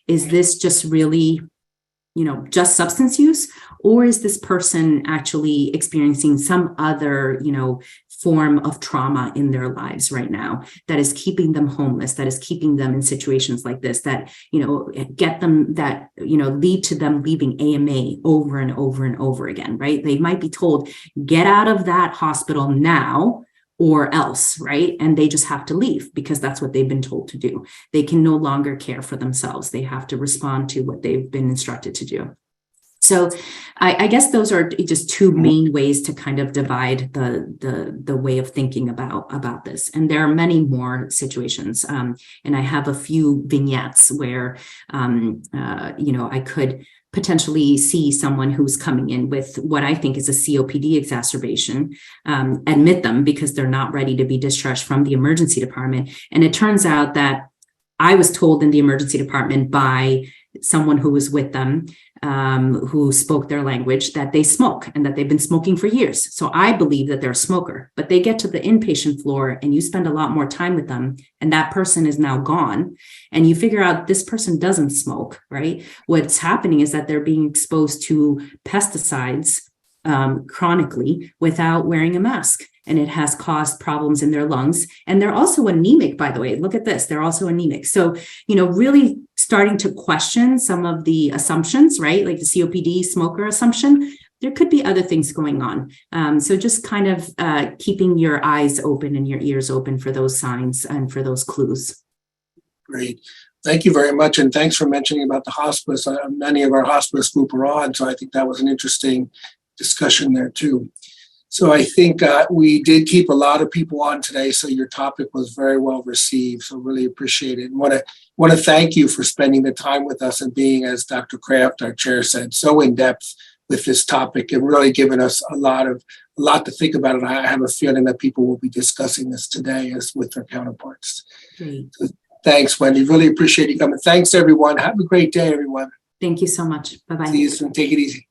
Is this just really just substance use, or is this person actually experiencing some other, form of trauma in their lives right now that is keeping them homeless, that is keeping them in situations like this, that, get them, that, lead to them leaving AMA over and over and over again, right? They might be told, get out of that hospital now, or else, right? And they just have to leave because that's what they've been told to do. They can no longer care for themselves. They have to respond to what they've been instructed to do. So I guess those are just two main ways to kind of divide the way of thinking about this. And there are many more situations. And I have a few vignettes where, I could potentially see someone who's coming in with what I think is a COPD exacerbation, admit them because they're not ready to be discharged from the emergency department. And it turns out that I was told in the emergency department by someone who was with them, who spoke their language, that they smoke and that they've been smoking for years. So I believe that they're a smoker, but they get to the inpatient floor and you spend a lot more time with them and that person is now gone and you figure out this person doesn't smoke, right? What's happening is that they're being exposed to pesticides chronically without wearing a mask. And it has caused problems in their lungs. And they're also anemic, by the way. Look at this. They're also anemic. So, really starting to question some of the assumptions, right? Like the COPD smoker assumption. There could be other things going on. So just kind of keeping your eyes open and your ears open for those signs and for those clues. Great. Thank you very much. And thanks for mentioning about the hospice. Many of our hospice group are on. So I think that was an interesting discussion there too. So I think we did keep a lot of people on today. So your topic was very well received. So really appreciate it. And want to thank you for spending the time with us and being, as Dr. Kraft, our chair, said, so in depth with this topic and really giving us a lot to think about. And I have a feeling that people will be discussing this today as with their counterparts. Great. So thanks, Wendy. Really appreciate you coming. Thanks, everyone. Have a great day, everyone. Thank you so much. Bye-bye. See you soon. Take it easy.